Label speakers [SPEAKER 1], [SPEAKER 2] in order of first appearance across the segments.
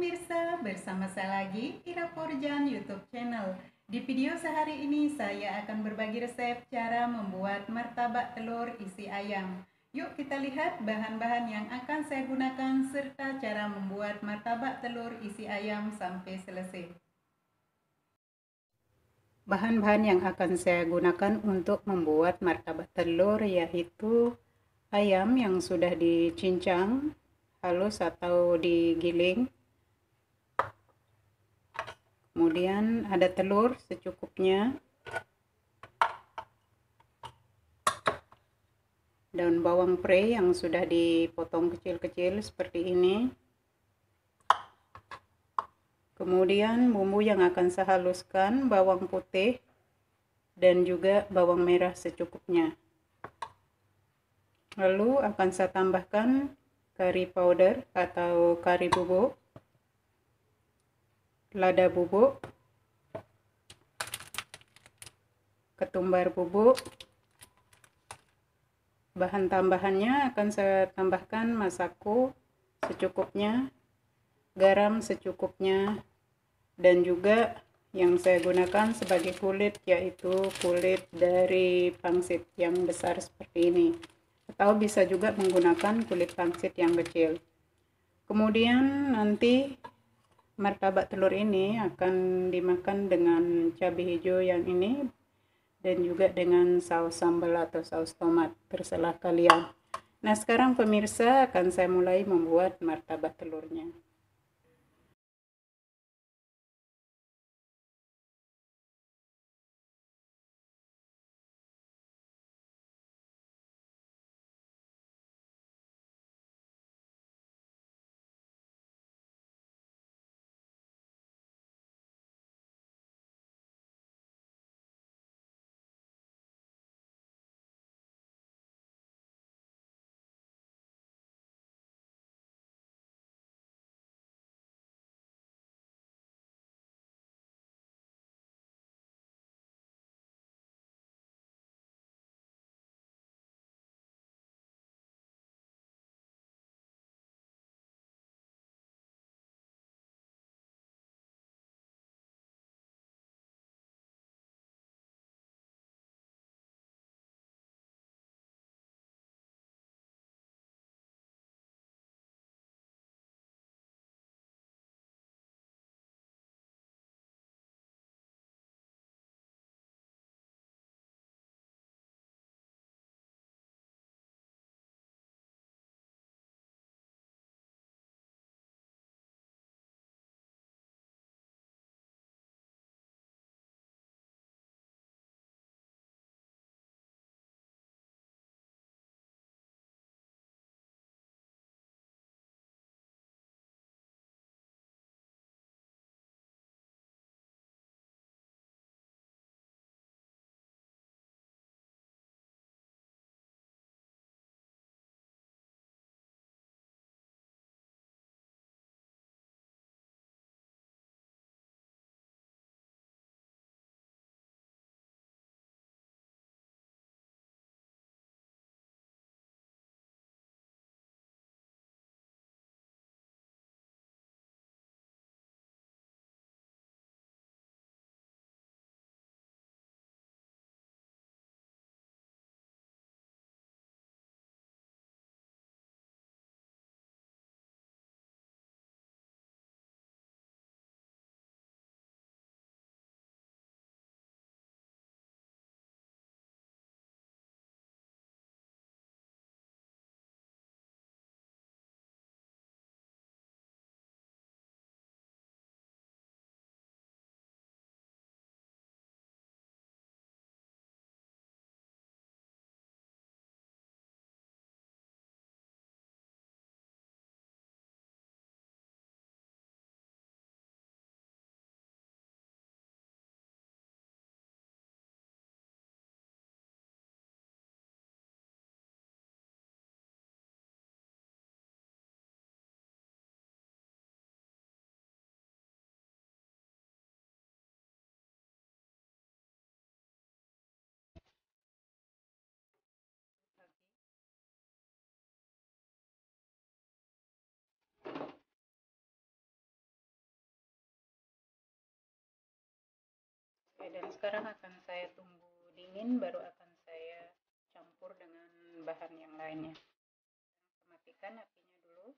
[SPEAKER 1] pemirsa, bersama saya lagi Ira Forjan YouTube channel. Di video sehari ini saya akan berbagi resep cara membuat martabak telur isi ayam. Yuk kita lihat bahan-bahan yang akan saya gunakan serta cara membuat martabak telur isi ayam sampai selesai. Bahan-bahan yang akan saya gunakan untuk membuat martabak telur yaitu ayam yang sudah dicincang halus atau digiling. Kemudian ada telur secukupnya, daun bawang pre yang sudah dipotong kecil-kecil seperti ini. Kemudian bumbu yang akan saya haluskan, bawang putih dan juga bawang merah secukupnya. Lalu akan saya tambahkan kari powder atau kari bubuk, lada bubuk, ketumbar bubuk. Bahan tambahannya akan saya tambahkan masako secukupnya, garam secukupnya, dan juga yang saya gunakan sebagai kulit yaitu kulit dari pangsit yang besar seperti ini, atau bisa juga menggunakan kulit pangsit yang kecil. Kemudian nanti martabak telur ini akan dimakan dengan cabai hijau yang ini dan juga dengan saus sambal atau saus tomat, terserah kalian. Nah, sekarang pemirsa akan saya mulai membuat martabak telurnya. Oke, dan sekarang akan saya tunggu dingin, baru akan saya campur dengan bahan yang lainnya. Matikan apinya dulu.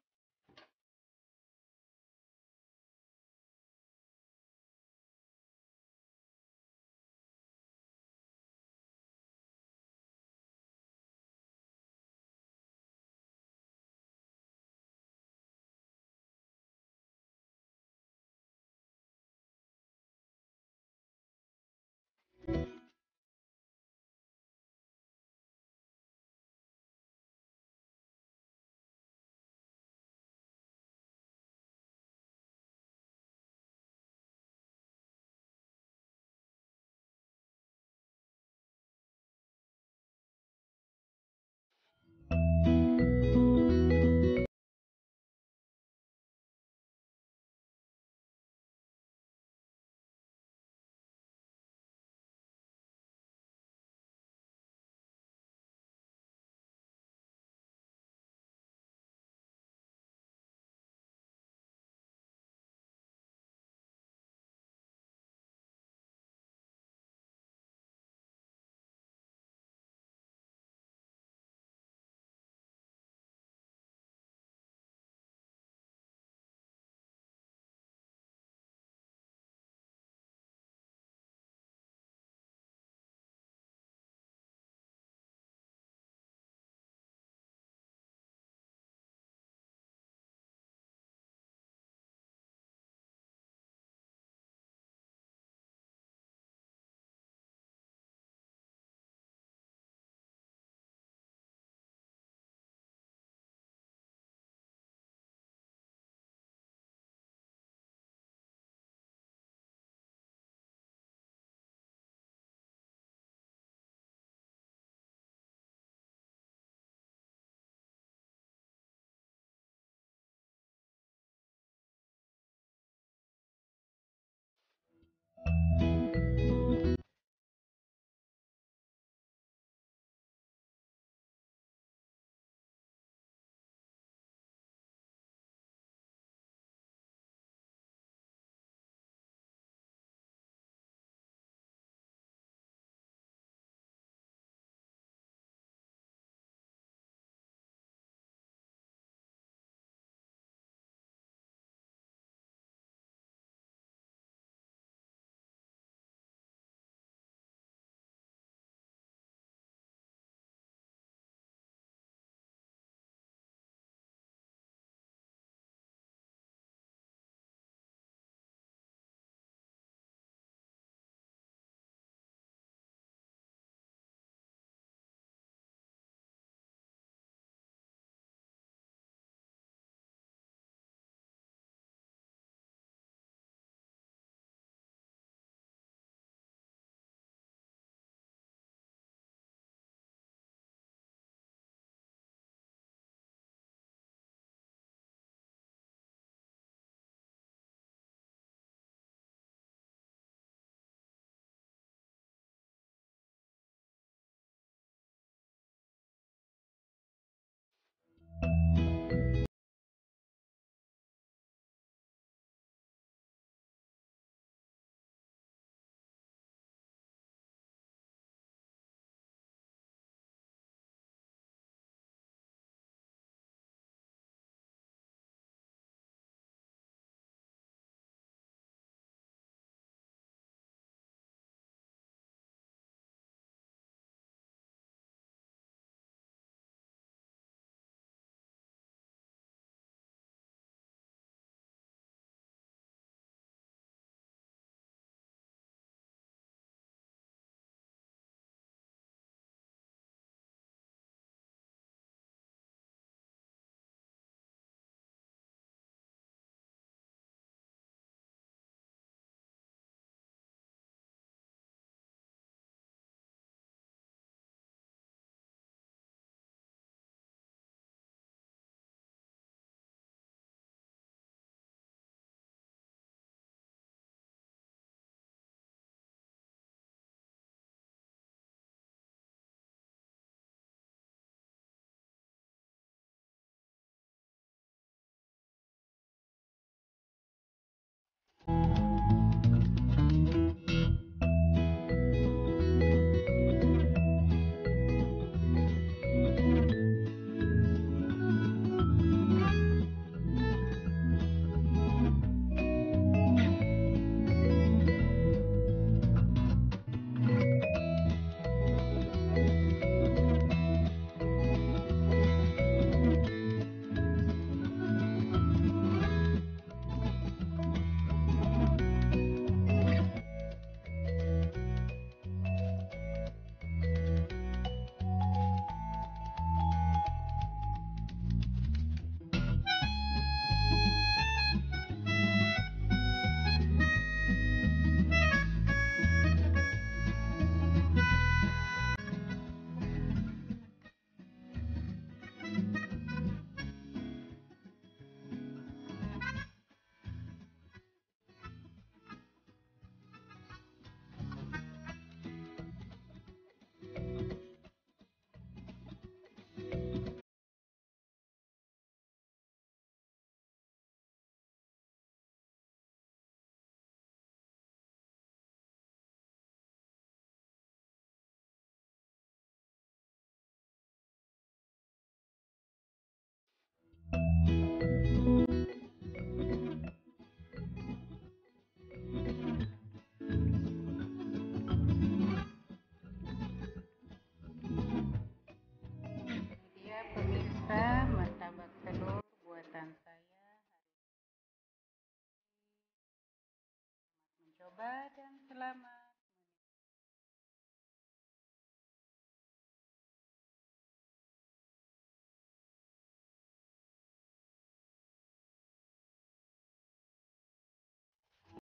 [SPEAKER 1] coba dan selamat.